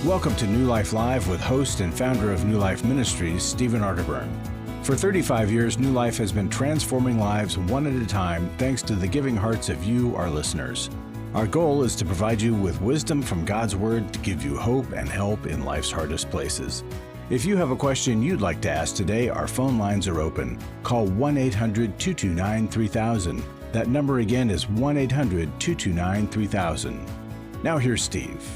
Welcome to New Life Live with host and founder of New Life Ministries, Stephen Arterburn. For 35 years, New Life has been transforming lives one at a time thanks to the giving hearts of you, our listeners. Our goal is to provide you with wisdom from God's Word to give you hope and help in life's hardest places. If you have a question you'd like to ask today, our phone lines are open. Call 1-800-229-3000. That number again is 1-800-229-3000. Now here's Steve.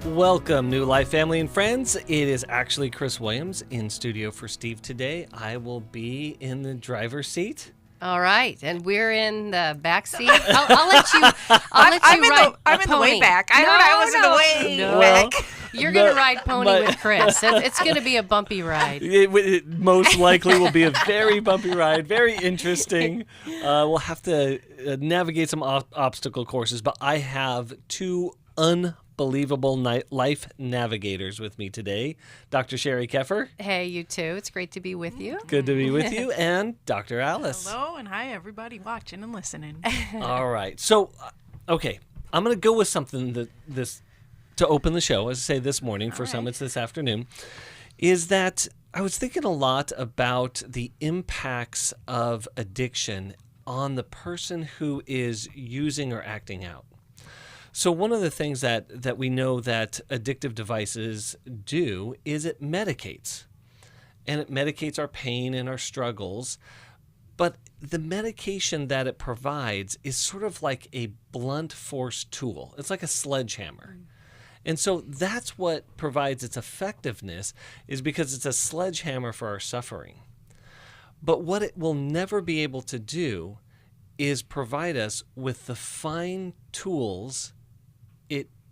Welcome, New Life family and friends. It is actually Chris Williams in studio for Steve today. I will be in the driver's seat. All right, and we're in the back seat. I'll let you. I'm in the way back. I heard I was in the way back. You're going to ride pony with Chris. It's going to be a bumpy ride. It most likely will be a very bumpy ride, very interesting. We'll have to navigate some obstacle courses, but I have two unbelievable life navigators with me today. Dr. Sheri Keffer. Hey, you too. It's great to be with you. Good to be with you. And Dr. Alice. Hello, and hi, everybody watching and listening. All right. So, okay, I'm going to go with something to open the show, as I say this morning, for some it's this afternoon, is that I was thinking a lot about the impacts of addiction on the person who is using or acting out. So one of the things that we know that addictive devices do is it medicates. And it medicates our pain and our struggles. But the medication that it provides is sort of like a blunt force tool. It's like a sledgehammer. And so that's what provides its effectiveness, is because it's a sledgehammer for our suffering. But what it will never be able to do is provide us with the fine tools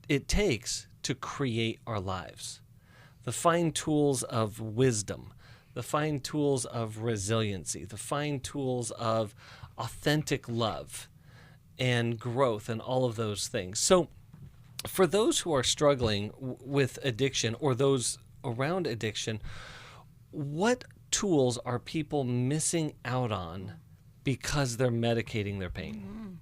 it takes to create our lives. The fine tools of wisdom, the fine tools of resiliency, the fine tools of authentic love and growth and all of those things. So for those who are struggling with addiction or those around addiction, what tools are people missing out on because they're medicating their pain?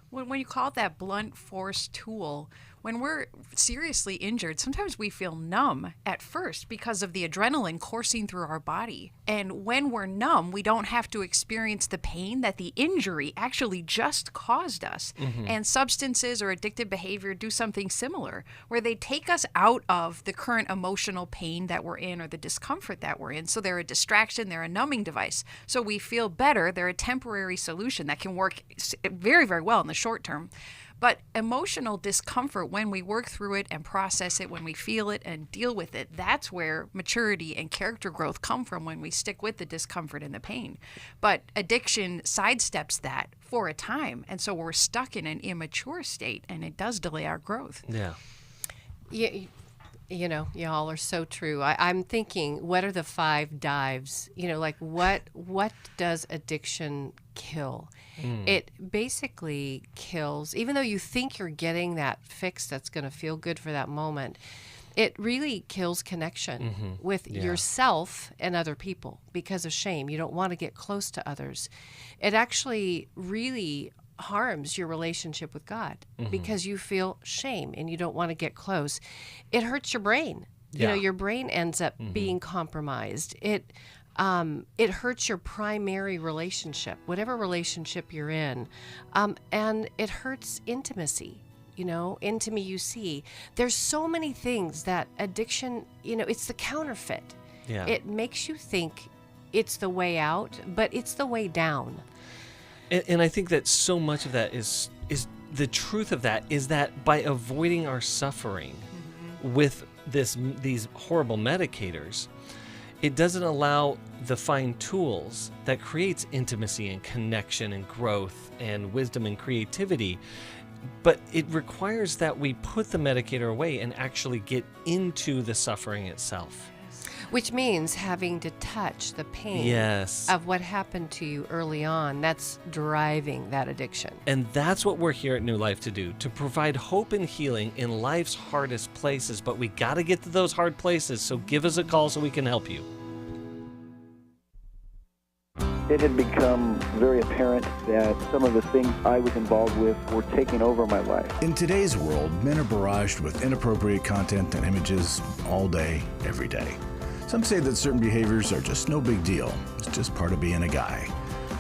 When you call it that blunt force tool, when we're seriously injured, sometimes we feel numb at first because of the adrenaline coursing through our body. And when we're numb, we don't have to experience the pain that the injury actually just caused us. And substances or addictive behavior do something similar, where they take us out of the current emotional pain that we're in or the discomfort that we're in. So they're a distraction, they're a numbing device. So we feel better. They're a temporary solution that can work very, very well in the short term. But emotional discomfort, when we work through it and process it, when we feel it and deal with it, that's where maturity and character growth come from, when we stick with the discomfort and the pain. But addiction sidesteps that for a time. And so we're stuck in an immature state, and it does delay our growth. Yeah. You know, y'all are so true. I'm thinking, what are the 5 dives? You know, like what does addiction kill? It basically kills, even though you think you're getting that fix that's going to feel good for that moment, it really kills connection with yourself and other people because of shame. You don't want to get close to others. It actually really harms your relationship with God because you feel shame and you don't want to get close. It hurts your brain. You know, your brain ends up being compromised. It hurts your primary relationship, whatever relationship you're in, and it hurts intimacy. You know, intimacy. There's so many things that addiction, you know, it's the counterfeit. Yeah. It makes you think it's the way out, but it's the way down. And I think that so much of that is the truth of that is that by avoiding our suffering with these horrible medicators, it doesn't allow the fine tools that creates intimacy and connection and growth and wisdom and creativity. But it requires that we put the medicator away and actually get into the suffering itself. Which means having to touch the pain of what happened to you early on. That's driving that addiction. And that's what we're here at New Life to do, to provide hope and healing in life's hardest places. But we got to get to those hard places, so give us a call so we can help you. it had become very apparent that some of the things I was involved with were taking over my life. In today's world, men are barraged with inappropriate content and images all day, every day. Some say that certain behaviors are just no big deal. It's just part of being a guy.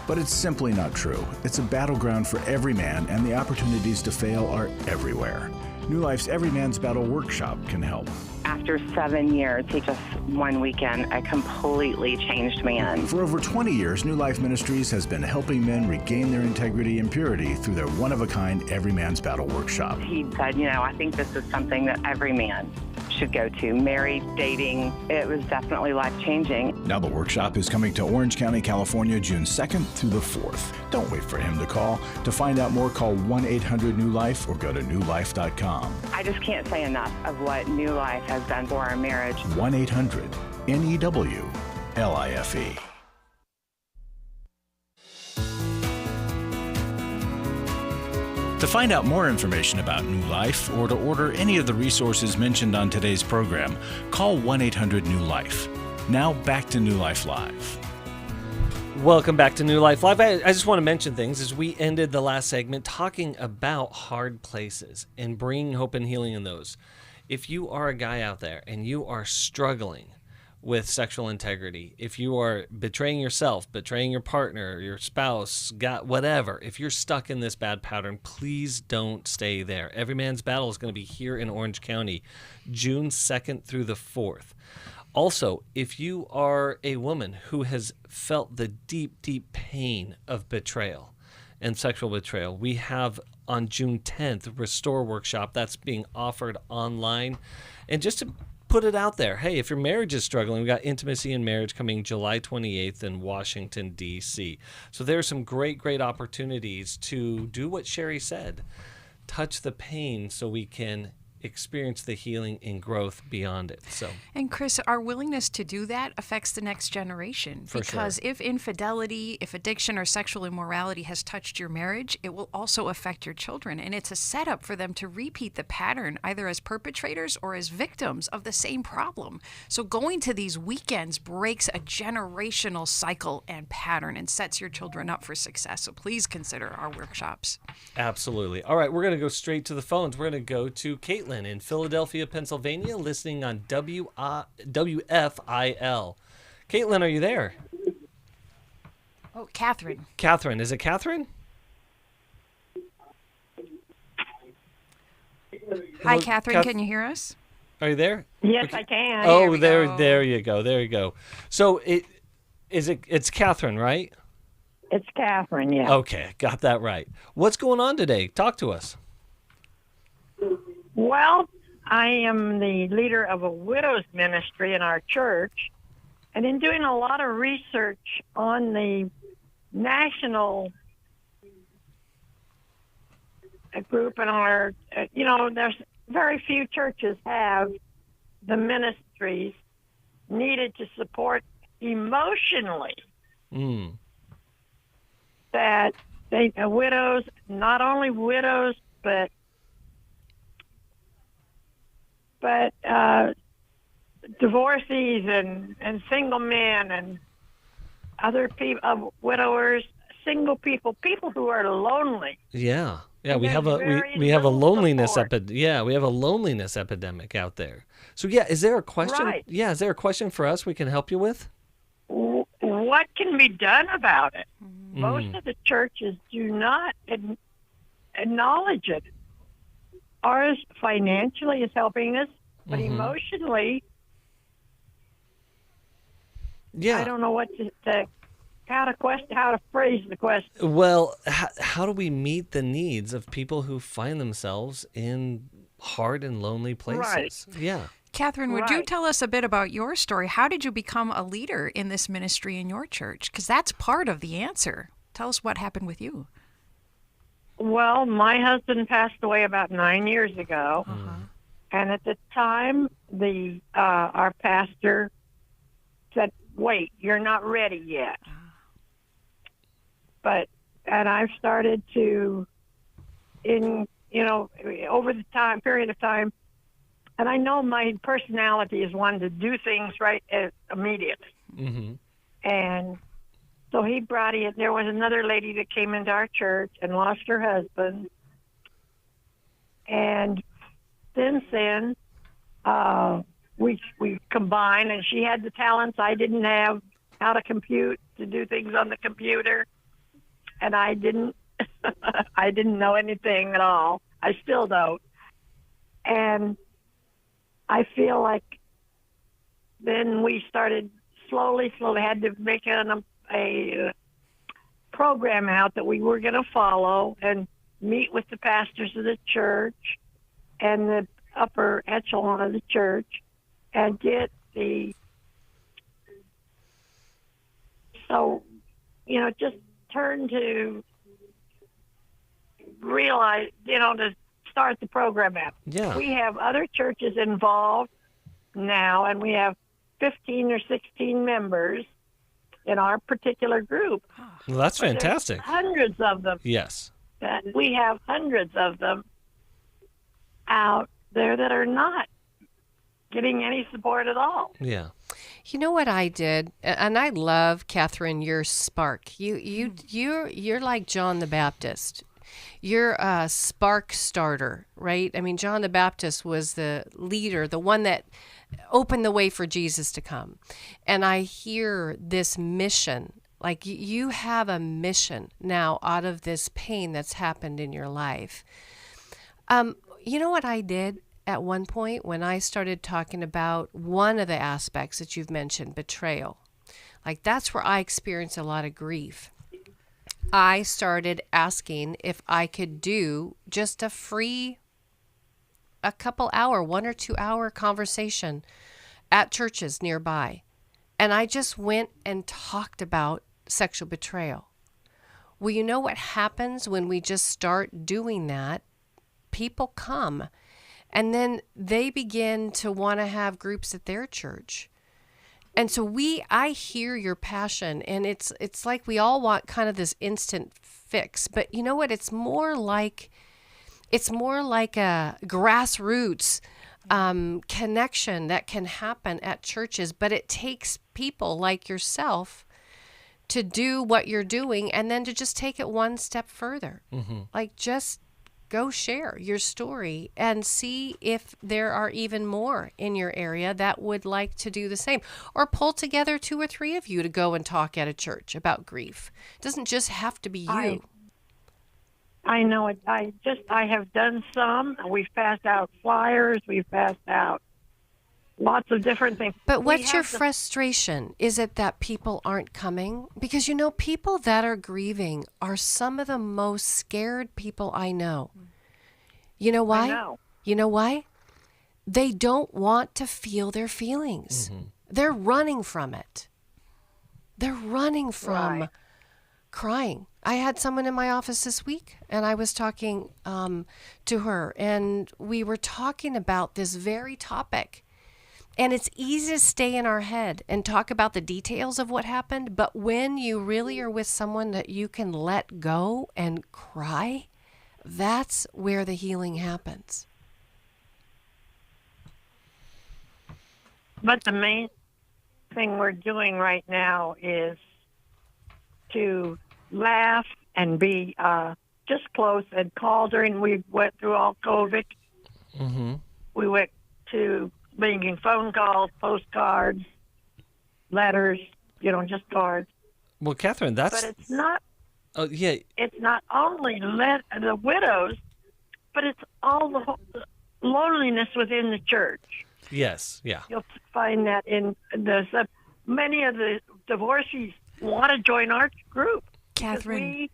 But it's simply not true. It's a battleground for every man, and the opportunities to fail are everywhere. New Life's Every Man's Battle workshop can help. After 7 years, he just one weekend, a completely changed man. For over 20 years, New Life Ministries has been helping men regain their integrity and purity through their one-of-a-kind Every Man's Battle workshop. He said, I think this is something that every man should go to. Married, dating, it was definitely life-changing. Now the workshop is coming to Orange County, California, June 2nd through the 4th. Don't wait for him to call. To find out more, call 1-800-NEW-LIFE or go to newlife.com. I just can't say enough of what New Life has done for our marriage. 1-800-NEW-LIFE. To find out more information about New Life or to order any of the resources mentioned on today's program, call 1-800-NEW-LIFE. Now back to New Life Live. Welcome back to New Life Live. I just want to mention things as we ended the last segment talking about hard places and bringing hope and healing in those. If you are a guy out there and you are struggling with sexual integrity, if you are betraying yourself, betraying your partner, your spouse, whatever, if you're stuck in this bad pattern, please don't stay there. Every Man's Battle is going to be here in Orange County, June 2nd through the 4th. Also, if you are a woman who has felt the deep, deep pain of betrayal and sexual betrayal, we have on June 10th, Restore Workshop. That's being offered online. And just to put it out there, hey, if your marriage is struggling, we got Intimacy in Marriage coming July 28th in Washington, D.C. So there are some great, great opportunities to do what Sheri said, touch the pain so we can experience the healing and growth beyond it. And Chris, our willingness to do that affects the next generation. Because if infidelity, if addiction or sexual immorality has touched your marriage, it will also affect your children. And it's a setup for them to repeat the pattern, either as perpetrators or as victims of the same problem. So going to these weekends breaks a generational cycle and pattern and sets your children up for success. So please consider our workshops. Absolutely. All right, we're going to go straight to the phones. We're going to go to Caitlin in Philadelphia, Pennsylvania, listening on WFIL. Caitlin, are you there? Oh, Catherine. Catherine. Is it Catherine? Hi, Catherine. Can you hear us? Are you there? Yes, okay. I can. Oh, there you go. There you go. So it's Catherine, right? It's Catherine, yeah. Okay, got that right. What's going on today? Talk to us. Well, I am the leader of a widows ministry in our church, and in doing a lot of research on the national group in our, there's very few churches have the ministries needed to support emotionally that widows, not only widows, but divorcees and single men and other people, widowers, single people who are lonely. Yeah, And we have a loneliness we have a loneliness epidemic out there. So is there a question? Right. Yeah, is there a question for us we can help you with? What can be done about it? Most of the churches do not acknowledge it. Ours financially is helping us, but emotionally, I don't know what how to phrase the question. Well, how do we meet the needs of people who find themselves in hard and lonely places? Right. Yeah. Catherine, would you tell us a bit about your story? How did you become a leader in this ministry in your church? Because that's part of the answer. Tell us what happened with you. Well, my husband passed away about 9 years ago, and at the time, our pastor said, "Wait, you're not ready yet." And I've started to, over the period of time, and I know my personality is one to do things right immediately. And So he brought in, there was another lady that came into our church and lost her husband. And since then, we combined, and she had the talents I didn't have, how to compute, to do things on the computer. And I didn't, I didn't know anything at all. I still don't. And I feel like then we started slowly, had to make a program out that we were going to follow and meet with the pastors of the church and the upper echelon of the church and get just turn to realize, to start the program out. Yeah. We have other churches involved now, and we have 15 or 16 members in our particular group. Well, that's fantastic. There's hundreds of them. Yes. We have hundreds of them out there that are not getting any support at all. Yeah. You know what I did, and I love, Catherine, your spark. You're like John the Baptist. You're a spark starter, right? I mean, John the Baptist was the leader, the one that opened the way for Jesus to come. And I hear this mission, like you have a mission now out of this pain that's happened in your life. You know what I did at one point when I started talking about one of the aspects that you've mentioned, betrayal? Like that's where I experienced a lot of grief. I started asking if I could do just a couple hour, 1 or 2 hour conversation at churches nearby. And I just went and talked about sexual betrayal. Well, you know what happens when we just start doing that? People come and then they begin to want to have groups at their church. And so I hear your passion, and it's like we all want kind of this instant fix. But you know what? It's more like a grassroots connection that can happen at churches. But it takes people like yourself to do what you're doing, and then to just take it one step further. Mm-hmm. Like just go share your story and see if there are even more in your area that would like to do the same, or pull together 2 or 3 of you to go and talk at a church about grief. It doesn't just have to be you. I know it. I have done some. We've passed out flyers. We've passed out lots of different things. But what's your frustration? Is it that people aren't coming? Because, people that are grieving are some of the most scared people I know. You know why? I know. You know why? They don't want to feel their feelings. Mm-hmm. They're running from it. They're running from crying. I had someone in my office this week, and I was talking to her, and we were talking about this very topic. And it's easy to stay in our head and talk about the details of what happened, but when you really are with someone that you can let go and cry, that's where the healing happens. But the main thing we're doing right now is to laugh and be just close and call during. We went through all COVID. Mm-hmm. We went to making phone calls, postcards, letters, just cards. Well, Catherine, that's... But it's not... Oh, yeah. It's not only the widows, but it's all the loneliness within the church. Yes, yeah. You'll find that in many of the divorcees want to join our group. Catherine,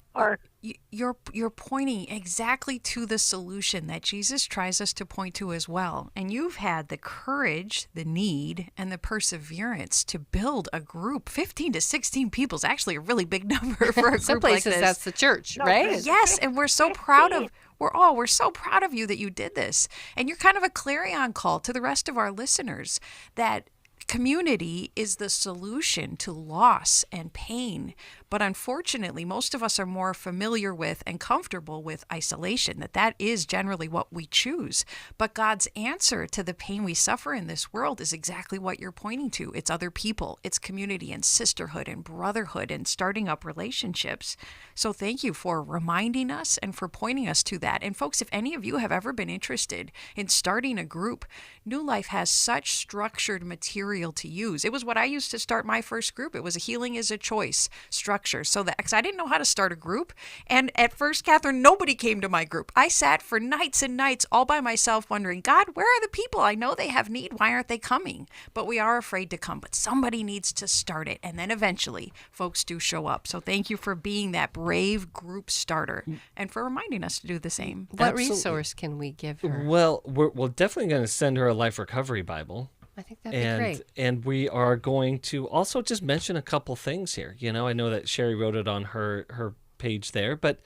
you're pointing exactly to the solution that Jesus tries us to point to as well. And you've had the courage, the need, and the perseverance to build a group. 15 to 16 people is actually a really big number for a Some group like places this. That's the church, right? Yes, and we're so proud of we're so proud of you that you did this. And you're kind of a clarion call to the rest of our listeners that community is the solution to loss and pain, But unfortunately, most of us are more familiar with and comfortable with isolation, that is generally what we choose. But God's answer to the pain we suffer in this world is exactly what you're pointing to. It's other people, it's community and sisterhood and brotherhood and starting up relationships. So thank you for reminding us and for pointing us to that. And folks, if any of you have ever been interested in starting a group, New Life has such structured material to use. It was what I used to start my first group. It was a Healing is a Choice structure. So that, because I didn't know how to start a group. And at first, Catherine, nobody came to my group. I sat for nights and nights all by myself wondering, God, where are the people? I know they have need. Why aren't they coming? But we are afraid to come. But somebody needs to start it. And then eventually folks do show up. So thank you for being that brave group starter and for reminding us to do the same. What Absolutely. resource can we give her? Well, we're definitely going to send her a Life Recovery Bible. I think that'd be great. And we are going to also just mention a couple things here. You know, I know that Sheri wrote it on her page there, but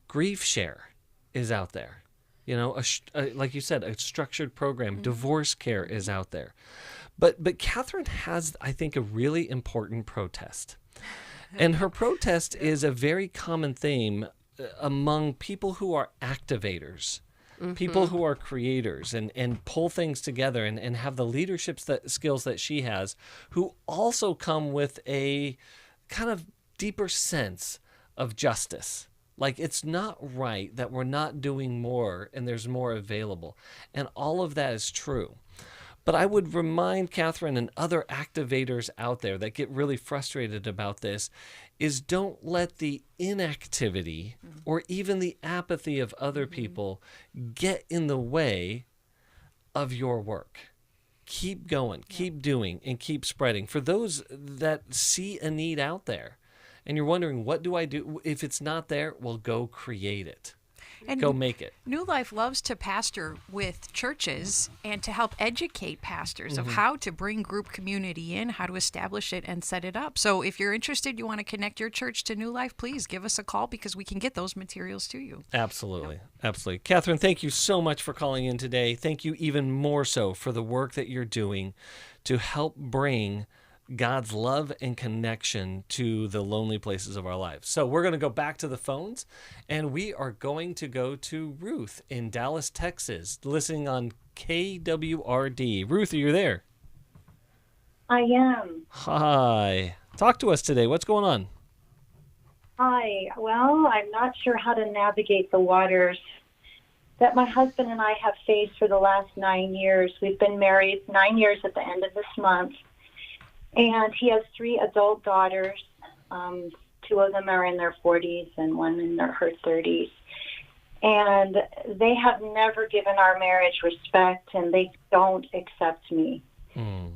Grief Share is out there. You know, like you said, a structured program. Divorce care is out there. But Catherine has, I think, a really important protest. And her protest is a very common theme among people who are activators. People who are creators and pull things together and have the leadership skills that she has, who also come with a kind of deeper sense of justice. Like, it's not right that we're not doing more and there's more available. And all of that is true. But I would remind Catherine and other activators out there that get really frustrated about this is don't let the inactivity or even the apathy of other people get in the way of your work. Keep going, keep doing, and keep spreading. For those that see a need out there and you're wondering, what do I do? If it's not there, well, go create it. And go make it. New Life loves to pastor with churches and to help educate pastors of how to bring group community in, how to establish it and set it up. So if you're interested, you want to connect your church to New Life, please give us a call because we can get those materials to you. Absolutely. Absolutely. Catherine, thank you so much for calling in today. Thank you even more so for the work that you're doing to help bring God's love and connection to the lonely places of our lives. So we're going to go back to the phones, and we are going to go to Ruth in Dallas, Texas, listening on KWRD. Ruth, are you there? I am. Hi. Talk to us today. What's going on? Hi. Well, I'm not sure how to navigate the waters that my husband and I have faced for the last 9 years. We've been married 9 years at the end of this month. And he has 3 adult daughters. 2 of them are in their 40s and one in her 30s. And they have never given our marriage respect, and they don't accept me. And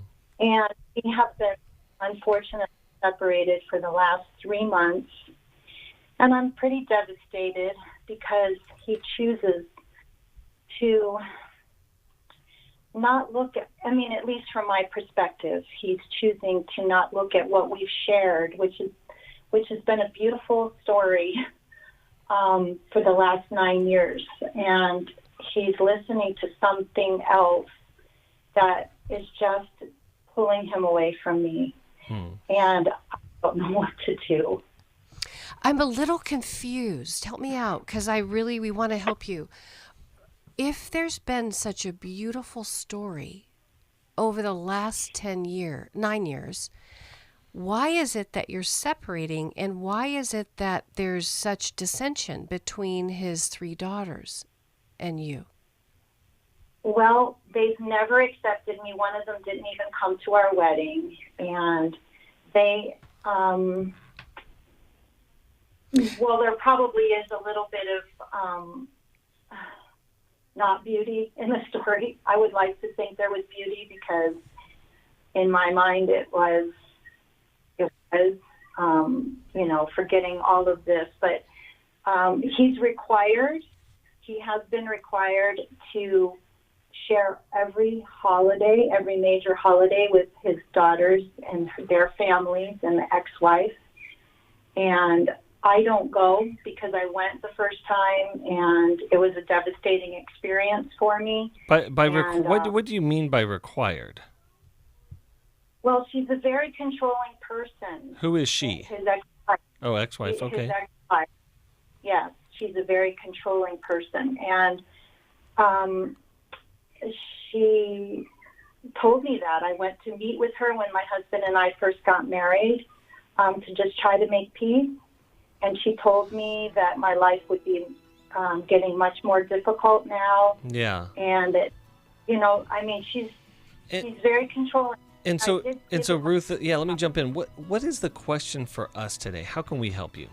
we have been unfortunately separated for the last 3 months. And I'm pretty devastated because he chooses to not look at, at least from my perspective, he's choosing to not look at what we've shared, which has been a beautiful story for the last 9 years. And he's listening to something else that is just pulling him away from me. And I don't know what to do. I'm a little confused. Help me out, because we want to help you. If there's been such a beautiful story over the last 9 years, why is it that you're separating, and why is it that there's such dissension between his 3 daughters and you? Well, they've never accepted me. One of them didn't even come to our wedding, and they, there probably is a little bit of not beauty in the story. I would like to think there was beauty because in my mind it was forgetting all of this. But he has been required to share every major holiday with his daughters and their families and the ex-wife. And I don't go because I went the first time, and it was a devastating experience for me. What do you mean by required? Well, she's a very controlling person. Who is she? His ex-wife. Oh, ex-wife. Okay. His ex-wife. Yes, she's a very controlling person, and she told me that. I went to meet with her when my husband and I first got married to just try to make peace, and she told me that my life would be getting much more difficult now. Yeah. And that, she's very controlling. And so Ruth, let me jump in. What is the question for us today? How can we help you?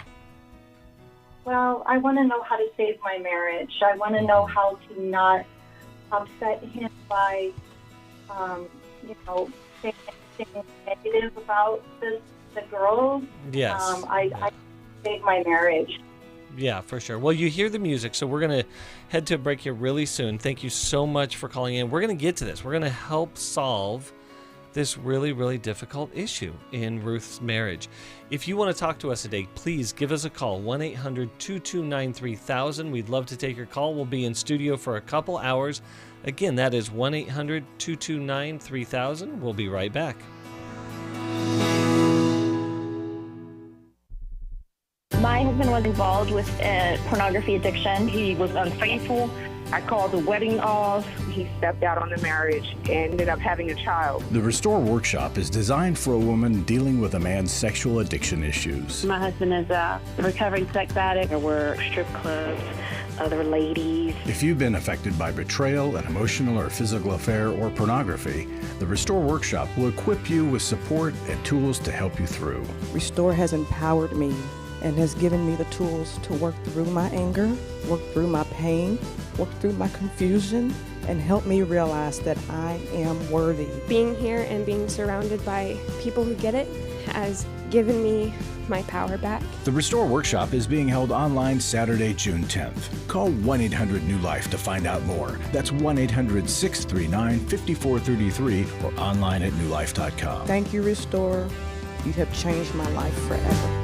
Well, I want to know how to save my marriage. I want to know how to not upset him by, saying anything negative about the girls. Yes. I save my marriage. Yeah, for sure. Well, you hear the music, so we're going to head to a break here really soon. Thank you so much for calling in. We're going to get to this. We're going to help solve this really, really difficult issue in Ruth's marriage. If you want to talk to us today, please give us a call, 1-800-229-3000. We'd love to take your call. We'll be in studio for a couple hours. Again, that is 1-800-229-3000. We'll be right back. My husband was involved with a pornography addiction. He was unfaithful. I called the wedding off. He stepped out on the marriage and ended up having a child. The Restore Workshop is designed for a woman dealing with a man's sexual addiction issues. My husband is a recovering sex addict. There were strip clubs, other ladies. If you've been affected by betrayal, an emotional or physical affair, or pornography, the Restore Workshop will equip you with support and tools to help you through. Restore has empowered me and has given me the tools to work through my anger, work through my pain, work through my confusion, and help me realize that I am worthy. Being here and being surrounded by people who get it has given me my power back. The Restore Workshop is being held online Saturday, June 10th. Call 1-800-NEW-LIFE to find out more. That's 1-800-639-5433 or online at newlife.com. Thank you, Restore. You have changed my life forever.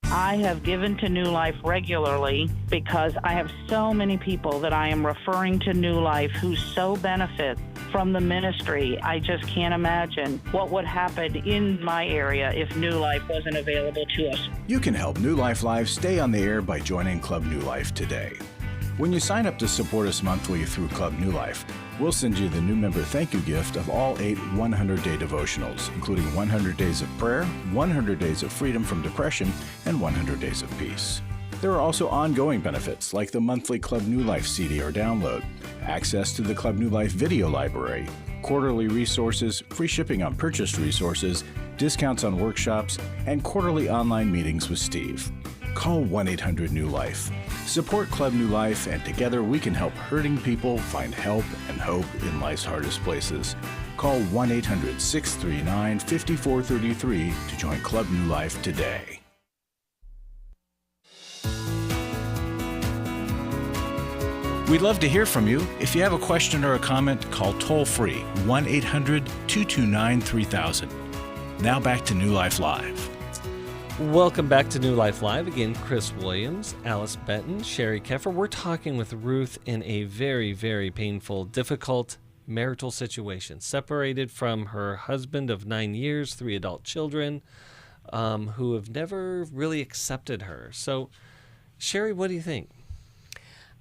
I have given to New Life regularly because I have so many people that I am referring to New Life who so benefit from the ministry. I just can't imagine what would happen in my area if New Life wasn't available to us. You can help New Life Live stay on the air by joining Club New Life today. When you sign up to support us monthly through Club New Life, we'll send you the new member thank you gift of all 8 100-day devotionals, including 100 Days of Prayer, 100 Days of Freedom from Depression, and 100 Days of Peace. There are also ongoing benefits like the monthly Club New Life CD or download, access to the Club New Life video library, quarterly resources, free shipping on purchased resources, discounts on workshops, and quarterly online meetings with Steve. Call 1-800-NEW-LIFE. Support Club New Life, and together we can help hurting people find help and hope in life's hardest places. Call 1-800-639-5433 to join Club New Life today. We'd love to hear from you. If you have a question or a comment, call toll-free 1-800-229-3000. Now back to New Life Live. Welcome back to New Life Live. Again, Chris Williams, Alice Benton, Sheri Keffer. We're talking with Ruth in a very, very painful, difficult marital situation. Separated from her husband of 9 years, 3 adult children, who have never really accepted her. So, Sheri, what do you think?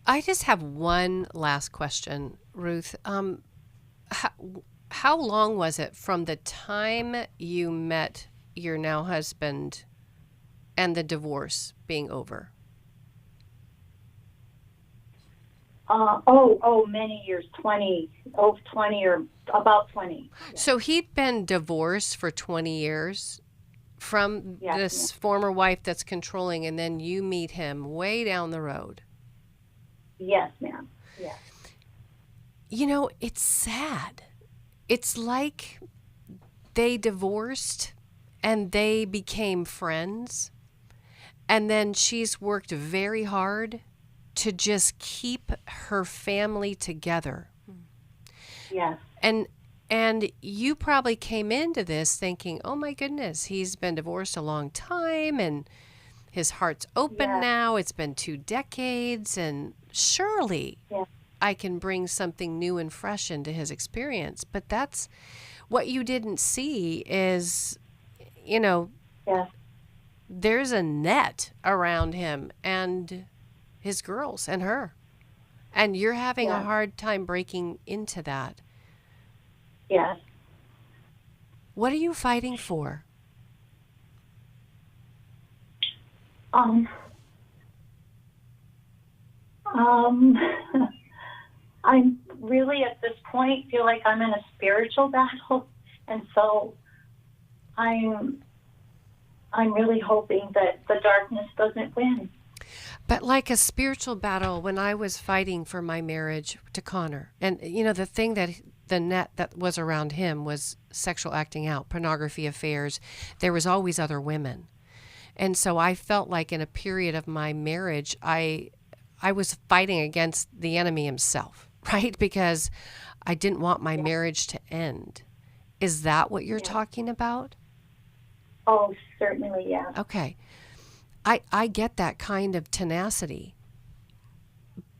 I just have one last question, Ruth. How long was it from the time you met your now husband and the divorce being over? Many years, 20 or about 20. So he'd been divorced for 20 years from this former wife that's controlling, and then you meet him way down the road. Yes, ma'am. Yes. You know, it's sad. It's like they divorced and they became friends. And then she's worked very hard to just keep her family together. Yes. And you probably came into this thinking, oh my goodness, he's been divorced a long time and his heart's open now. It's been 2 decades, and surely I can bring something new and fresh into his experience. But that's what you didn't see is, there's a net around him and his girls and her. And you're having a hard time breaking into that. Yes. What are you fighting for? I'm really at this point feel like I'm in a spiritual battle, and so I'm really hoping that the darkness doesn't win. But like a spiritual battle, when I was fighting for my marriage to Connor, and the thing that the net that was around him was sexual acting out, pornography affairs. There was always other women. And so I felt like in a period of my marriage, I was fighting against the enemy himself, right? Because I didn't want my marriage to end. Is that what you're talking about? Oh, certainly, yeah. Okay. I get that kind of tenacity.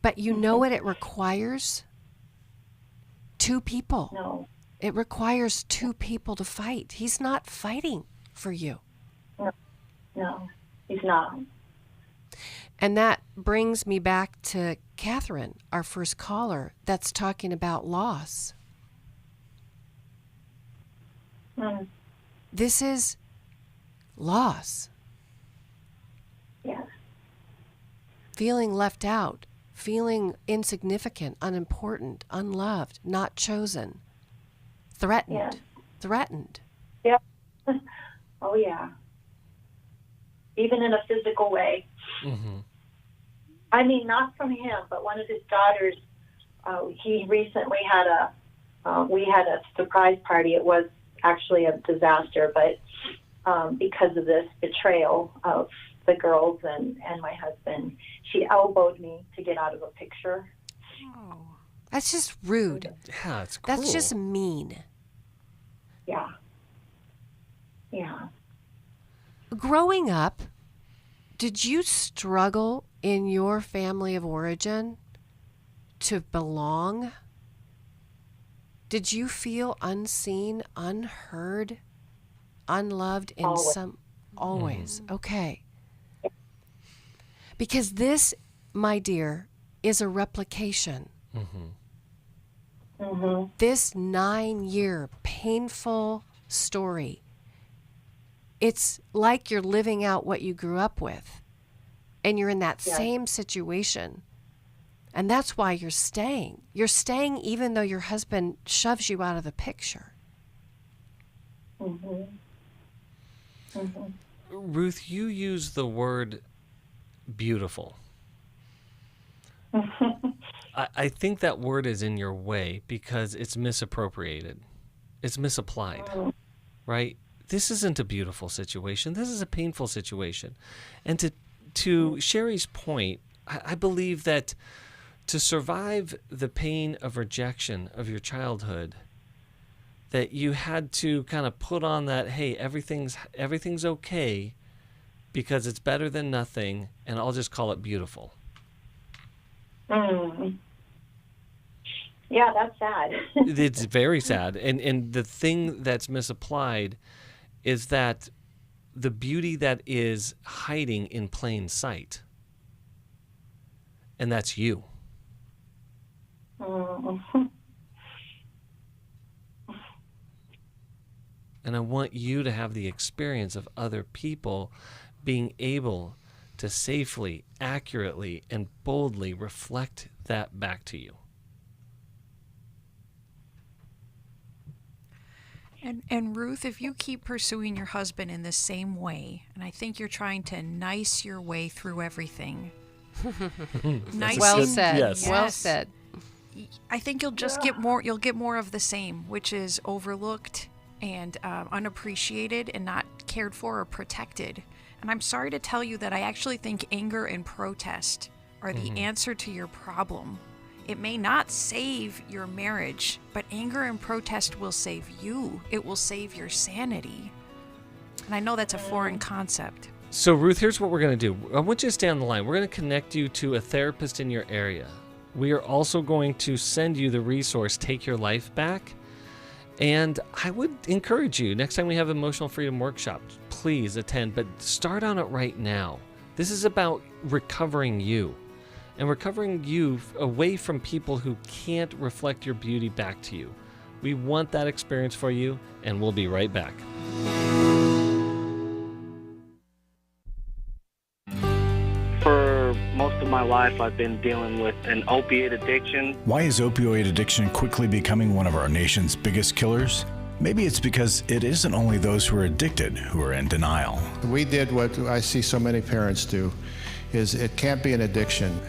But you know what it requires? Two people. No. It requires two people to fight. He's not fighting for you. No, he's not. And that brings me back to Catherine, our first caller, that's talking about loss. This is loss. Yes. Feeling left out, feeling insignificant, unimportant, unloved, not chosen, threatened. Yes. Threatened. Yep. Oh, yeah. Even in a physical way. Mm-hmm. I mean, not from him, but one of his daughters, he recently had we had a surprise party. It was actually a disaster, but because of this betrayal of the girls and my husband, she elbowed me to get out of a picture. Oh. That's just rude. Yeah, it's cruel. That's just mean. Yeah. Yeah. Growing up, did you struggle in your family of origin to belong? Did you feel unseen, unheard, unloved in Always. some... Always. Okay. Because this, my dear, is a replication. This 9-year painful story, it's like you're living out what you grew up with, and you're in that same situation. And that's why you're staying. You're staying even though your husband shoves you out of the picture. Ruth, you use the word beautiful. I think that word is in your way because it's misappropriated. It's misapplied, right? This isn't a beautiful situation. This is a painful situation. And to Sheri's point, I believe that to survive the pain of rejection of your childhood, that you had to kind of put on that, hey, everything's okay because it's better than nothing, and I'll just call it beautiful. Yeah, that's sad. It's very sad. And the thing that's misapplied is that the beauty that is hiding in plain sight. And that's you. And I want you to have the experience of other people being able to safely, accurately, and boldly reflect that back to you. And Ruth, if you keep pursuing your husband in the same way, and I think you're trying to nice your way through everything. Well said. Yes. Well said. I think you'll just get more. You'll get more of the same, which is overlooked and unappreciated and not cared for or protected. And I'm sorry to tell you that I actually think anger and protest are the answer to your problem. It may not save your marriage, but anger and protest will save you. It will save your sanity. And I know that's a foreign concept. So, Ruth, here's what we're going to do. I want you to stay on the line. We're going to connect you to a therapist in your area. We are also going to send you the resource, Take Your Life Back. And I would encourage you, next time we have Emotional Freedom Workshop, please attend, but start on it right now. This is about recovering you and recovering you away from people who can't reflect your beauty back to you. We want that experience for you, and we'll be right back. For most of my life, I've been dealing with an opiate addiction. Why is opioid addiction quickly becoming one of our nation's biggest killers? Maybe it's because it isn't only those who are addicted who are in denial. We did what I see so many parents do, is it can't be an addiction.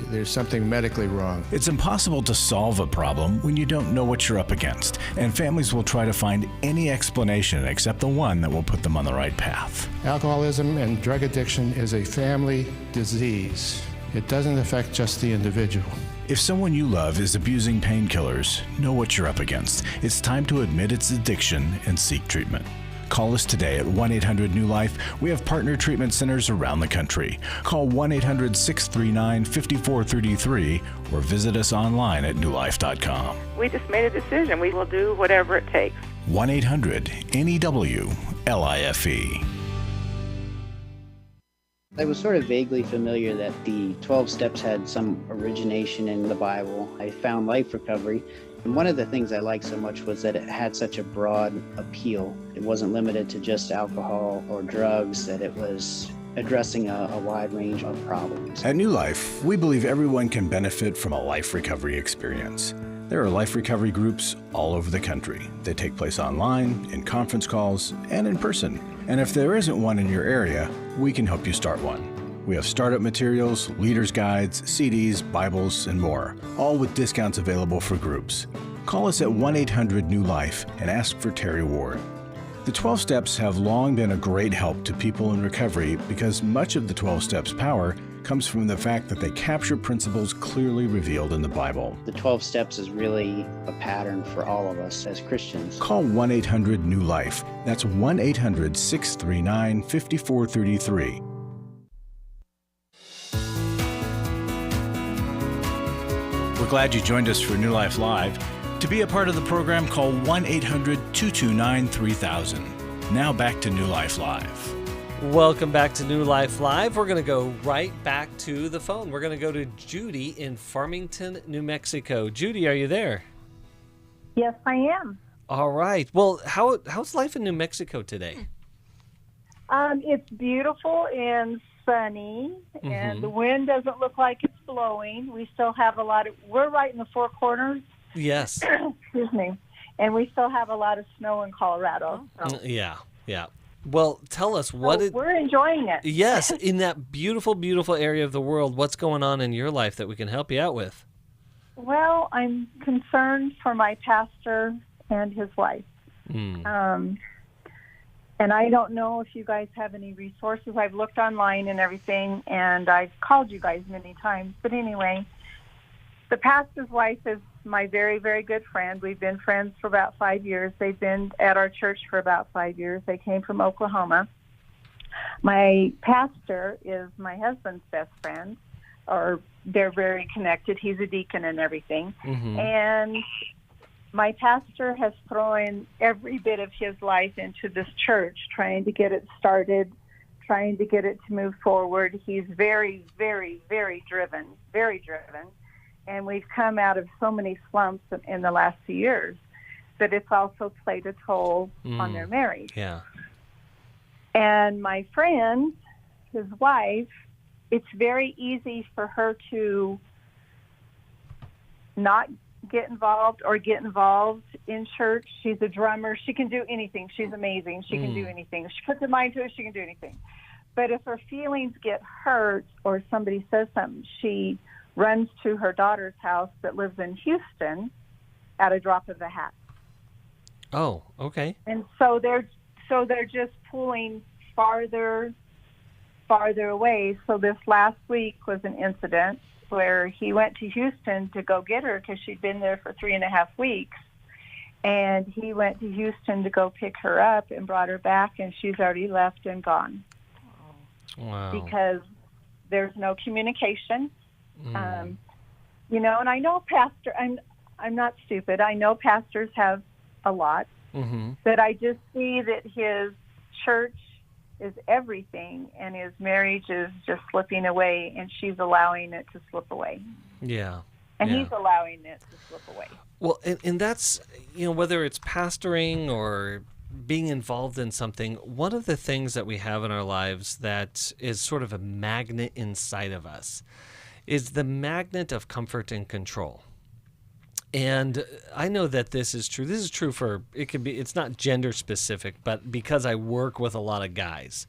There's something medically wrong. It's impossible to solve a problem when you don't know what you're up against, and families will try to find any explanation except the one that will put them on the right path. Alcoholism and drug addiction is a family disease. It doesn't affect just the individual. If someone you love is abusing painkillers, know what you're up against. It's time to admit its addiction and seek treatment. Call us today at 1-800-NEW-LIFE. We have partner treatment centers around the country. Call 1-800-639-5433 or visit us online at newlife.com. We just made a decision. We will do whatever it takes. 1-800-NEW-LIFE. I was sort of vaguely familiar that the 12 steps had some origination in the Bible. I found Life Recovery, and one of the things I liked so much was that it had such a broad appeal. It wasn't limited to just alcohol or drugs, that it was addressing a wide range of problems. At New Life, we believe everyone can benefit from a life recovery experience. There are life recovery groups all over the country. They take place online, in conference calls, and in person. And if there isn't one in your area, we can help you start one. We have startup materials, leaders' guides, CDs, Bibles, and more, all with discounts available for groups. Call us at 1-800-NEW-LIFE and ask for Terry Ward. The 12 Steps have long been a great help to people in recovery because much of the 12 Steps' power comes from the fact that they capture principles clearly revealed in the Bible. The 12 steps is really a pattern for all of us as Christians. Call 1-800-NEW-LIFE. That's 1-800-639-5433. We're glad you joined us for New Life Live. To be a part of the program, call 1-800-229-3000. Now back to New Life Live. Welcome back to New Life Live. We're going to go right back to the phone. We're going to go to Judy in Farmington, New Mexico. Judy, are you there? Yes, I am. All right. Well, how's life in New Mexico today? It's beautiful and sunny, and the wind doesn't look like it's blowing. We still have we're right in the Four Corners. Yes. Excuse me. And we still have a lot of snow in Colorado. So. Yeah. Well, tell us we're enjoying it. Yes, in that beautiful, beautiful area of the world, what's going on in your life that we can help you out with? Well, I'm concerned for my pastor and his wife. And I don't know if you guys have any resources. I've looked online and everything, and I've called you guys many times. But anyway, the pastor's wife is my very, very good friend. We've been friends for about 5 years. They've been at our church for about 5 years. They came from Oklahoma. My pastor is my husband's best friend, or they're very connected. He's a deacon and everything. And my pastor has thrown every bit of his life into this church, trying to get it started, trying to get it to move forward. He's very, very, very driven, and we've come out of so many slumps in the last few years that it's also played a toll on their marriage. Yeah. And my friend, his wife, it's very easy for her to not get involved or get involved in church. She's a drummer. She can do anything. She's amazing. She can do anything. If she puts her mind to it, she can do anything. But if her feelings get hurt or somebody says something, she runs to her daughter's house that lives in Houston at a drop of a hat. Oh, okay. And so they're just pulling farther away. So this last week was an incident where he went to Houston to go get her because she'd been there for 3.5 weeks. And he went to Houston to go pick her up and brought her back, and she's already left and gone. Wow. Because there's no communication. And I know I'm not stupid. I know pastors have a lot, but I just see that his church is everything, and his marriage is just slipping away, and she's allowing it to slip away. Yeah. And yeah. he's allowing it to slip away. Well, and that's, whether it's pastoring or being involved in something, one of the things that we have in our lives that is sort of a magnet inside of us is the magnet of comfort and control. And I know that this is true. This is true for, it's not gender specific, but because I work with a lot of guys,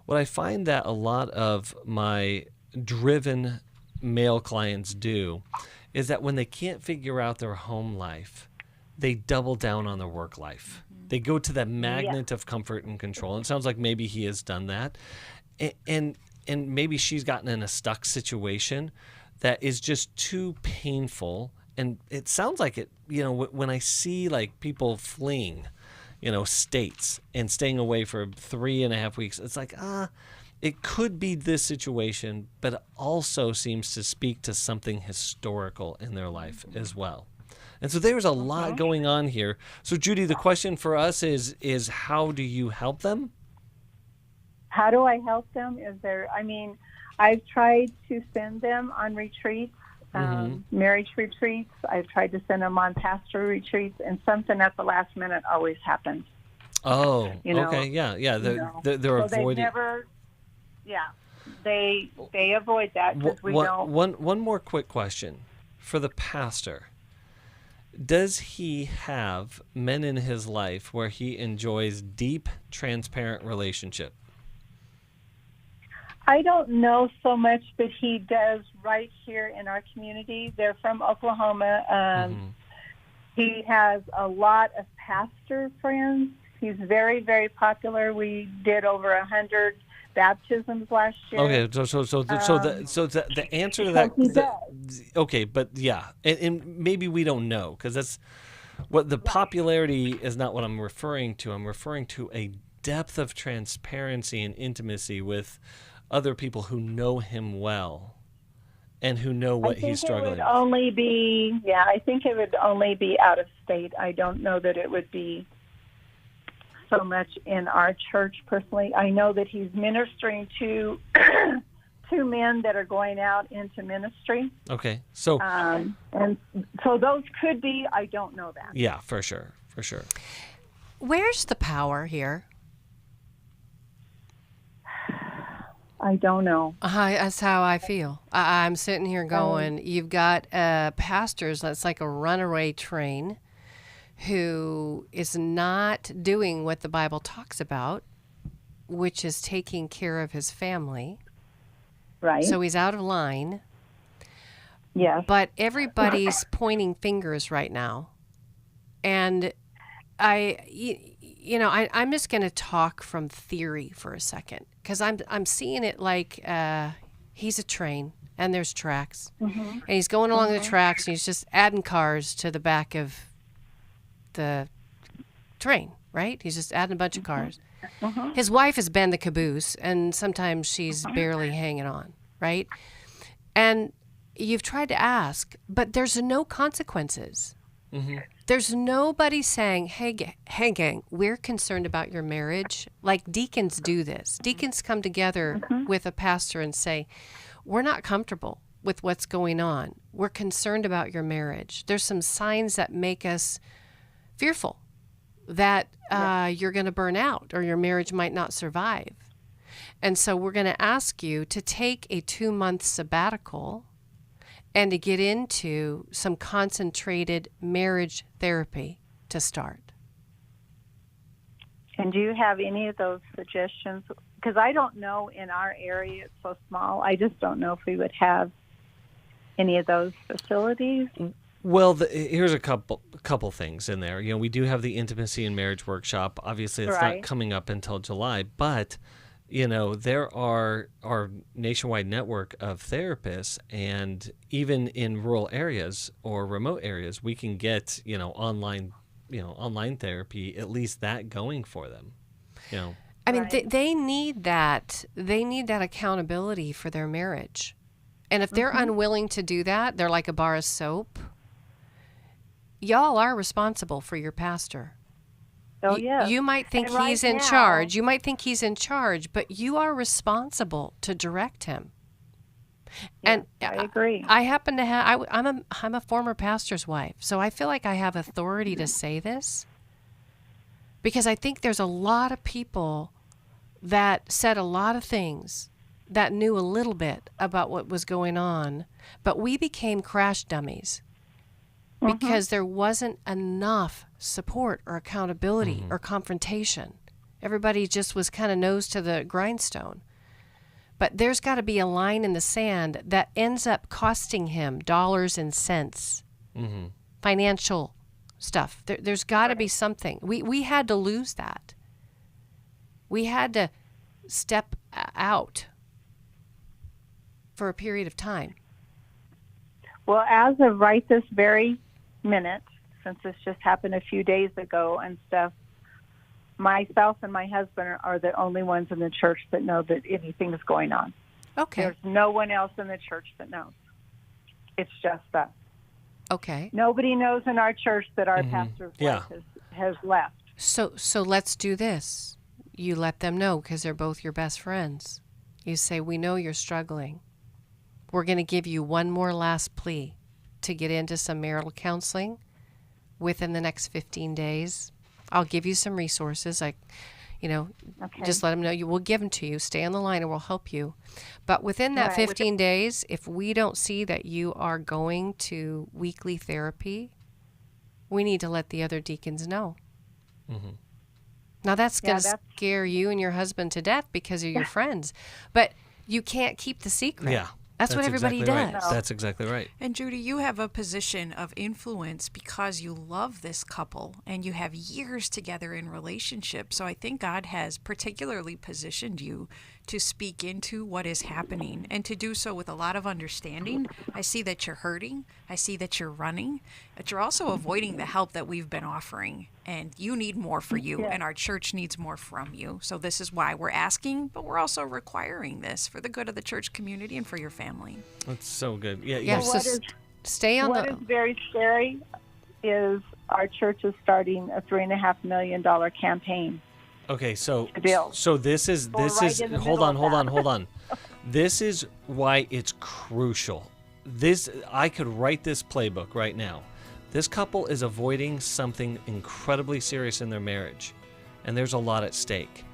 what I find that a lot of my driven male clients do is that when they can't figure out their home life, they double down on their work life. They go to that magnet of comfort and control. And it sounds like maybe he has done that. And maybe she's gotten in a stuck situation that is just too painful. And it sounds like it, when I see like people fleeing, states and staying away for 3.5 weeks, it's like, it could be this situation, but it also seems to speak to something historical in their life as well. And so there's a lot going on here. So Judy, the question for us is how do you help them? How do I help them? I've tried to send them on retreats, marriage retreats. I've tried to send them on pastor retreats, and something at the last minute always happens. Oh, okay, yeah. They're avoiding. They avoid that because we don't. One more quick question for the pastor. Does he have men in his life where he enjoys deep, transparent relationship? I don't know so much, but he does right here in our community. They're from Oklahoma. He has a lot of pastor friends. He's very, very popular. We did over 100 baptisms last year. Okay, so the answer to that. Okay, but yeah, and maybe we don't know because that's what the popularity is not what I'm referring to. I'm referring to a depth of transparency and intimacy with other people who know him well and who know what he's struggling with. I think it would only be out of state. I don't know that it would be so much in our church personally. I know that he's ministering to two men that are going out into ministry. Okay, so and so those could be. I don't know that. Yeah, for sure. Where's the power here? I don't know. That's how I feel. I'm sitting here going, you've got pastors that's like a runaway train who is not doing what the Bible talks about, which is taking care of his family. Right. So he's out of line. Yes. But everybody's pointing fingers right now. And I'm just going to talk from theory for a second because I'm seeing it like he's a train and there's tracks. And he's going along the tracks and he's just adding cars to the back of the train, right? He's just adding a bunch of cars. His wife has been the caboose, and sometimes she's barely hanging on, right? And you've tried to ask, but there's no consequences. There's nobody saying, hey, gang, we're concerned about your marriage. Like deacons do this. Deacons come together with a pastor and say, we're not comfortable with what's going on. We're concerned about your marriage. There's some signs that make us fearful that you're going to burn out or your marriage might not survive. And so we're going to ask you to take a 2-month sabbatical and to get into some concentrated marriage therapy to start. And do you have any of those suggestions? Because I don't know in our area, it's so small, I just don't know if we would have any of those facilities. Well, here's a couple things in there. We do have the Intimacy and Marriage Workshop. Obviously, it's not coming up until July, but there are our nationwide network of therapists, and even in rural areas or remote areas, we can get online therapy, at least that going for them. I mean, they need that. They need that accountability for their marriage, and if they're unwilling to do that, they're like a bar of soap. Y'all are responsible for your pastor. Oh, yes. You might think And he's right in now- charge. You might think he's in charge, but you are responsible to direct him. And I agree. I happen to have. I'm a former pastor's wife, so I feel like I have authority to say this, because I think there's a lot of people that said a lot of things that knew a little bit about what was going on, but we became crash dummies because there wasn't enough support or accountability or confrontation. Everybody just was kind of nose to the grindstone. But there's got to be a line in the sand that ends up costing him dollars and cents, financial stuff. There's got to be something. We had to lose that. We had to step out for a period of time. Well, as of right this very minute, since this just happened a few days ago and stuff, myself and my husband are the only ones in the church that know that anything is going on. Okay. There's no one else in the church that knows. It's just us. Okay. Nobody knows in our church that our pastor's wife has left. So let's do this. You let them know, because they're both your best friends. You say, we know you're struggling. We're going to give you one more last plea to get into some marital counseling within the next 15 days. I'll give you some resources. Just let them know. We'll give them to you. Stay on the line and we'll help you. But within that 15 days, if we don't see that you are going to weekly therapy, we need to let the other deacons know. Now, that's going to scare you and your husband to death because of your friends. But you can't keep the secret. Yeah. That's what everybody exactly does. Right. That's exactly right. And Judy, you have a position of influence because you love this couple and you have years together in relationship. So I think God has particularly positioned you to speak into what is happening and to do so with a lot of understanding. I see that you're hurting. I see that you're running, but you're also avoiding the help that we've been offering. And you need more for you, and our church needs more from you. So this is why we're asking, but we're also requiring this for the good of the church community and for your family. That's so good. Yeah. Stay on What is very scary is our church is starting a $3.5 million campaign. Okay, so build. this is hold on. This is why it's crucial. I could write this playbook right now. This couple is avoiding something incredibly serious in their marriage, and there's a lot at stake.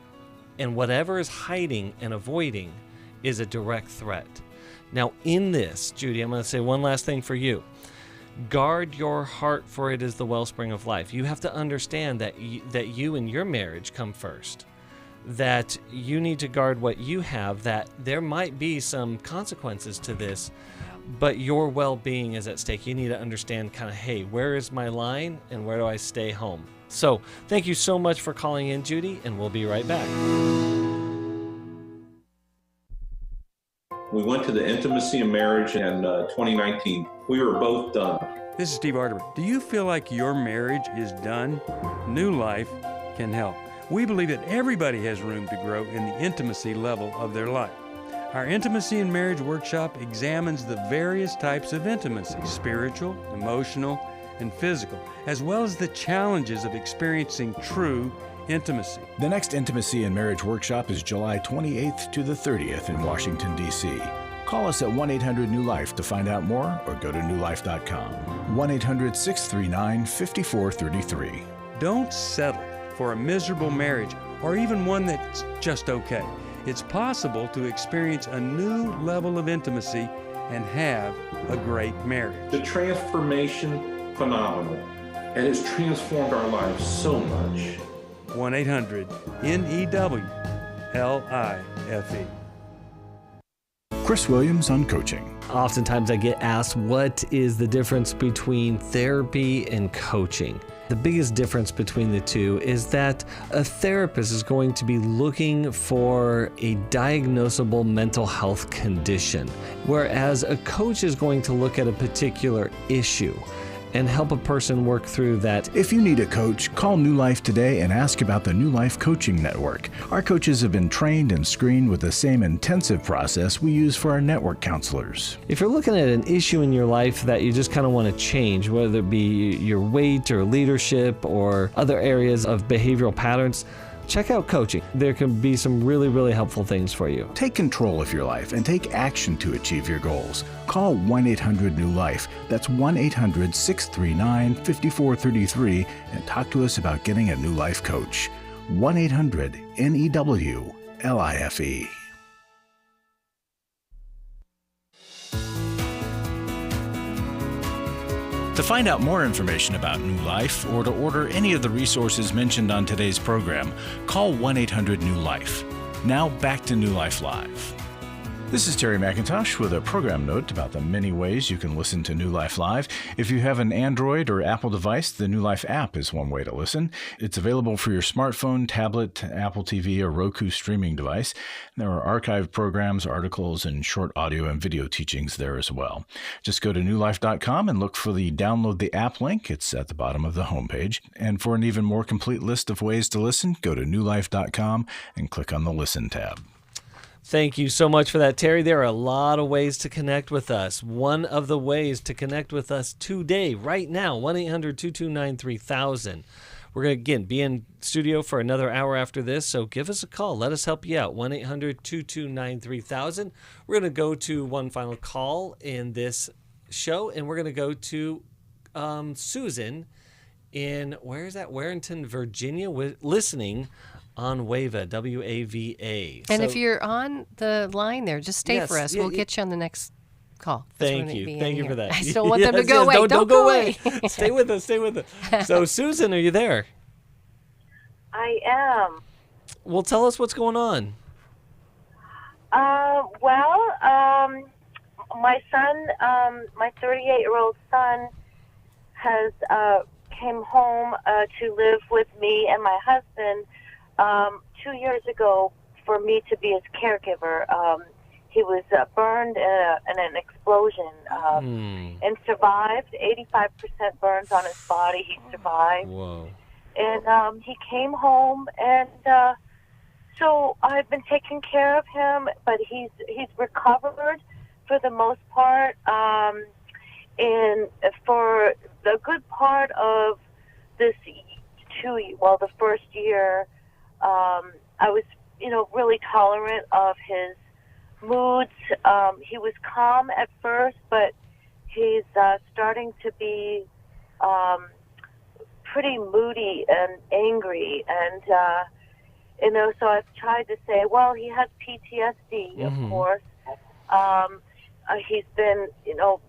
And whatever is hiding and avoiding is a direct threat. Now, in this, Judy, I'm going to say one last thing for you. Guard your heart, for it is the wellspring of life. You have to understand that you and your marriage come first. That you need to guard what you have, that there might be some consequences to this, but your well-being is at stake. You need to understand kind of, hey, where is my line and where do I stay home? So thank you so much for calling in, Judy, and we'll be right back. We went to the Intimacy and Marriage in 2019. We were both done. This is Steve Arterburn. Do you feel like your marriage is done? New Life can help. We believe that everybody has room to grow in the intimacy level of their life. Our Intimacy and Marriage Workshop examines the various types of intimacy, spiritual, emotional, and physical, as well as the challenges of experiencing true intimacy. The next Intimacy and Marriage Workshop is July 28th to the 30th in Washington, D.C. Call us at 1-800-NEW-LIFE to find out more or go to newlife.com. 1-800-639-5433. Don't settle for a miserable marriage or even one that's just okay. It's possible to experience a new level of intimacy and have a great marriage. The transformation phenomenal, and it's transformed our lives so much. 1-800-NEW-LIFE. Chris Williams on coaching. Oftentimes I get asked, what is the difference between therapy and coaching? The biggest difference between the two is that a therapist is going to be looking for a diagnosable mental health condition, whereas a coach is going to look at a particular issue. and help a person work through that. If you need a coach, call New Life today and ask about the New Life Coaching Network. Our coaches have been trained and screened with the same intensive process we use for our network counselors. If you're looking at an issue in your life that you just kind of want to change, whether it be your weight or leadership or other areas of behavioral patterns, check out coaching. There can be some really, really helpful things for you. Take control of your life and take action to achieve your goals. Call 1-800-NEW-LIFE. That's 1-800-639-5433 and talk to us about getting a New Life coach. 1-800-NEW-LIFE. To find out more information about New Life or to order any of the resources mentioned on today's program, call 1-800-NEW-LIFE. Now back to New Life Live. This is Terry McIntosh with a program note about the many ways you can listen to New Life Live. If you have an Android or Apple device, the New Life app is one way to listen. It's available for your smartphone, tablet, Apple TV, or Roku streaming device. There are archived programs, articles, and short audio and video teachings there as well. Just go to newlife.com and look for the Download the App link. It's at the bottom of the homepage. And for an even more complete list of ways to listen, go to newlife.com and click on the Listen tab. Thank you so much for that, Terry. There are a lot of ways to connect with us. One of the ways to connect with us today, right now, 1-800-229-3000. We're going to, again, be in studio for another hour after this, so give us a call. Let us help you out, 1-800-229-3000. We're going to go to one final call in this show, and we're going to go to Susan in, where is that? Warrenton, Virginia, listening on WAVA, W-A-V-A. And if you're on the line there, just stay for us. We'll get you on the next call. Thank you. Thank you for that. I still want them to go away. Don't go away. Stay with us. Stay with us. So, Susan, are you there? I am. Well, tell us what's going on. My son, my 38-year-old son has came home to live with me and my husband 2 years ago for me to be his caregiver. He was burned in an explosion and survived. 85% burns on his body. He survived. Whoa. And he came home, and so I've been taking care of him, but he's recovered for the most part. And for the good part of this the first year, I was, really tolerant of his moods. He was calm at first, but he's starting to be pretty moody and angry. And, so I've tried to say, well, he has PTSD, of course. He's been,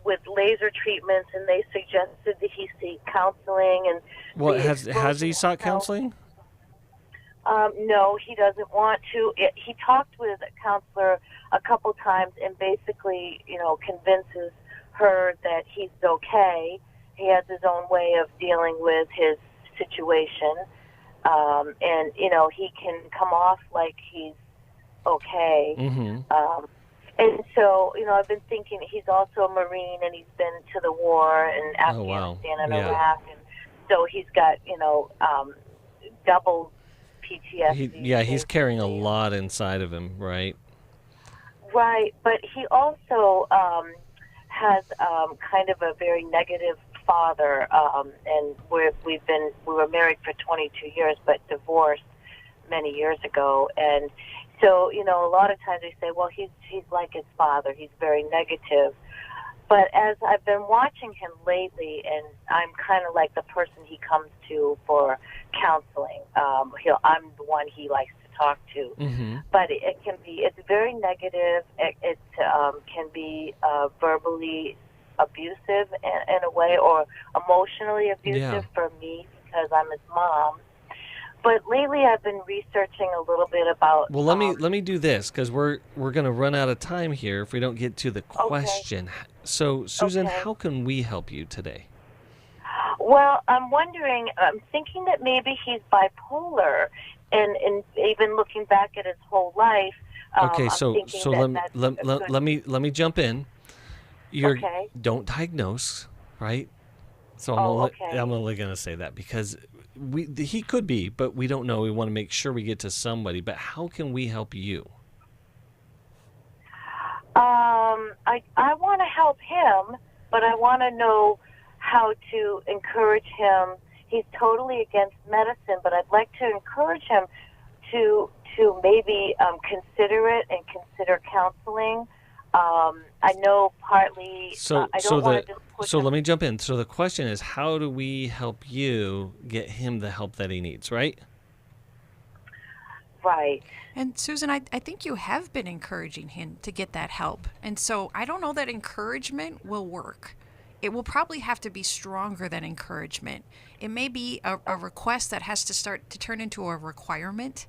with laser treatments, and they suggested that he seek counseling. And well, has he sought counseling? No, he doesn't want to. He talked with a counselor a couple times and basically, convinces her that he's okay. He has his own way of dealing with his situation. And, he can come off like he's okay. And so, I've been thinking he's also a Marine, and he's been to the war in Afghanistan and Iraq. And so he's got, double PTSD. He's carrying a lot inside of him, right? Right, but he also has kind of a very negative father, and we were married for 22 years, but divorced many years ago. And so, a lot of times they say, well, he's like his father. He's very negative. But as I've been watching him lately, and I'm kind of like the person he comes to for counseling. I'm the one he likes to talk to. But it's very negative. It can be verbally abusive in a way, or emotionally abusive for me because I'm his mom. But lately, I've been researching a little bit about. Well, let me do this, because we're going to run out of time here if we don't get to the question. So, Susan, how can we help you today? Well, I'm thinking that maybe he's bipolar, and even looking back at his whole life. Okay, so let me jump in. Don't diagnose, right? So I'm only going to say that because he could be, but we don't know. We want to make sure we get to somebody. But how can we help you? I want to help him, but I want to know how to encourage him. He's totally against medicine, but I'd like to encourage him to maybe consider it and consider counseling. I know partly. So So let me jump in. So the question is, how do we help you get him the help that he needs? Right. Right. And Susan, I think you have been encouraging him to get that help. And so I don't know that encouragement will work. It will probably have to be stronger than encouragement. It may be a request that has to start to turn into a requirement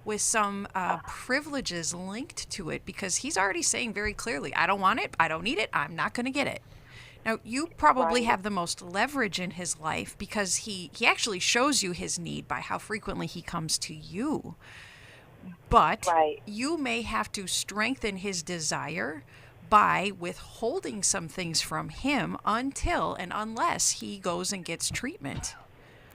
with some privileges linked to it, because he's already saying very clearly, I don't want it, I don't need it, I'm not going to get it. Now, you probably have the most leverage in his life because he actually shows you his need by how frequently he comes to you. But you may have to strengthen his desire by withholding some things from him until and unless he goes and gets treatment.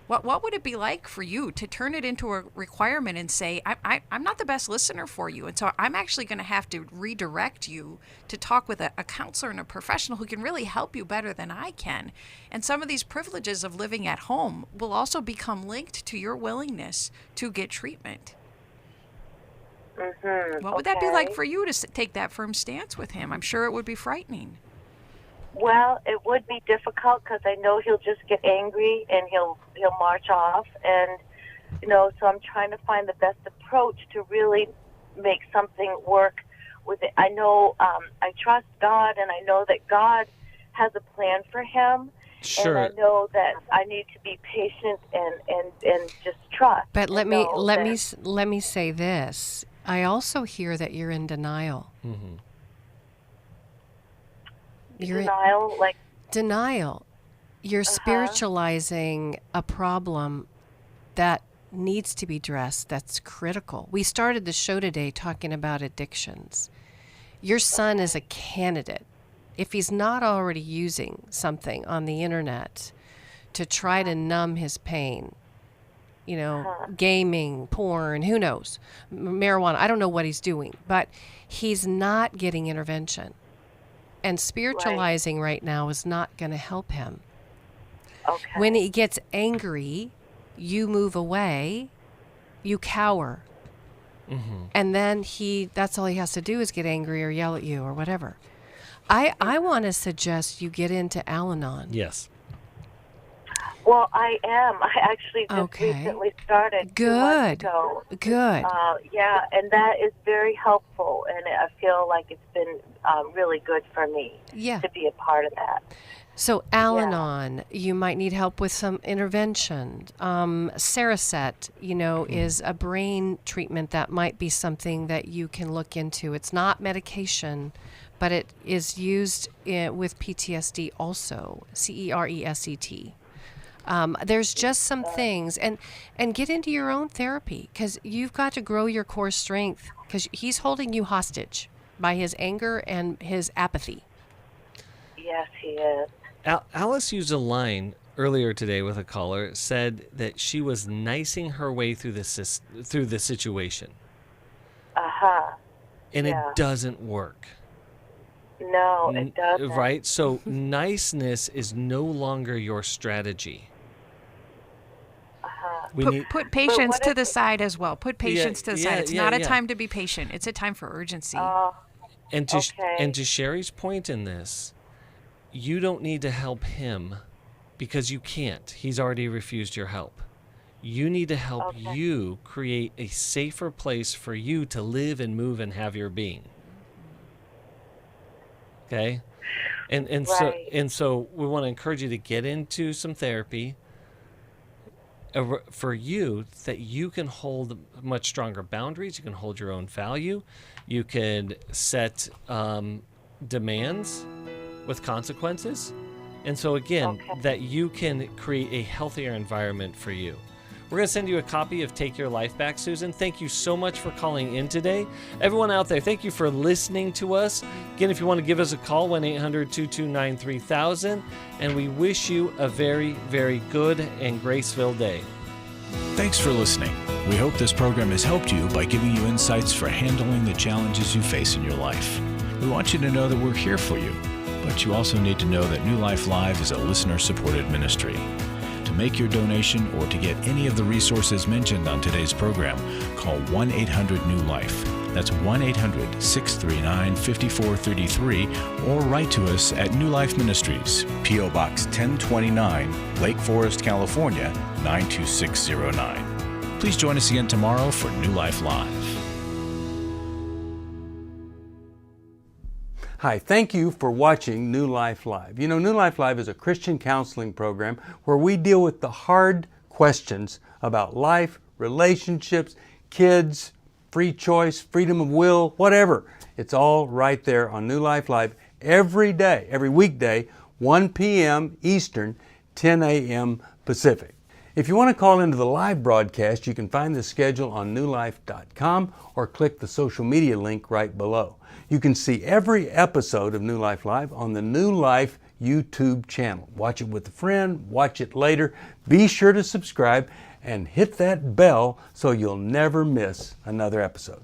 What would it be like for you to turn it into a requirement and say, I'm not the best listener for you, and so I'm actually going to have to redirect you to talk with a counselor and a professional who can really help you better than I can. And some of these privileges of living at home will also become linked to your willingness to get treatment. Mm-hmm. What would that be like for you to take that firm stance with him? I'm sure it would be frightening. Well, it would be difficult because I know he'll just get angry and he'll march off, and so I'm trying to find the best approach to really make something work with it. I know I trust God, and I know that God has a plan for him. Sure. And I know that I need to be patient and just trust. But let me say this. I also hear that you're in denial. Mm-hmm. Denial? You're spiritualizing a problem that needs to be addressed, that's critical. We started the show today talking about addictions. Your son is a candidate. If he's not already using something on the internet to try to numb his pain, gaming, porn, who knows, marijuana, I don't know what he's doing, but he's not getting intervention. And spiritualizing right now is not going to help him. Okay. When he gets angry, you move away, you cower. Mm-hmm. And then that's all he has to do is get angry or yell at you or whatever. I want to suggest you get into Al-Anon. Yes. Well, I am. I actually just recently started. Good. 2 months ago. Good. Yeah, and that is very helpful, and I feel like it's been really good for me to be a part of that. So Al-Anon, you might need help with some intervention. Cereset, is a brain treatment that might be something that you can look into. It's not medication, but it is used with PTSD also, CERESET. There's just some things, and get into your own therapy, because you've got to grow your core strength, because he's holding you hostage by his anger and his apathy. Yes, he is. Alice used a line earlier today with a caller, said that she was nicing her way through the situation. Uh-huh. And it doesn't work. No, it doesn't. Right? So niceness is no longer your strategy. Put patience to the side as well. Put patience to the side. It's not a time to be patient. It's a time for urgency. And to Sheri's point in this, you don't need to help him because you can't. He's already refused your help. You need to help you create a safer place for you to live and move and have your being. Okay? And so we want to encourage you to get into some therapy for you, that you can hold much stronger boundaries. You can hold your own value. You can set demands with consequences. And so again, that you can create a healthier environment for you. We're going to send you a copy of Take Your Life Back, Susan. Thank you so much for calling in today. Everyone out there, thank you for listening to us. Again, if you want to give us a call, 1-800-229-3000. And we wish you a very, very good and grace-filled day. Thanks for listening. We hope this program has helped you by giving you insights for handling the challenges you face in your life. We want you to know that we're here for you, but you also need to know that New Life Live is a listener-supported ministry. To make your donation or to get any of the resources mentioned on today's program, call 1-800-NEW-LIFE. That's 1-800-639-5433, or write to us at New Life Ministries, P.O. Box 1029, Lake Forest, California, 92609. Please join us again tomorrow for New Life Live. Hi, thank you for watching New Life Live. You know, New Life Live is a Christian counseling program where we deal with the hard questions about life, relationships, kids, free choice, freedom of will, whatever. It's all right there on New Life Live every day, every weekday, 1 p.m. Eastern, 10 a.m. Pacific. If you want to call into the live broadcast, you can find the schedule on newlife.com or click the social media link right below. You can see every episode of New Life Live on the New Life YouTube channel. Watch it with a friend, watch it later. Be sure to subscribe and hit that bell so you'll never miss another episode.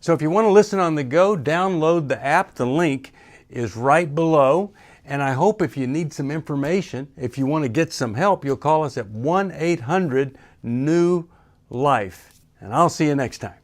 So if you want to listen on the go, download the app. The link is right below. And I hope if you need some information, if you want to get some help, you'll call us at 1-800-NEW-LIFE. And I'll see you next time.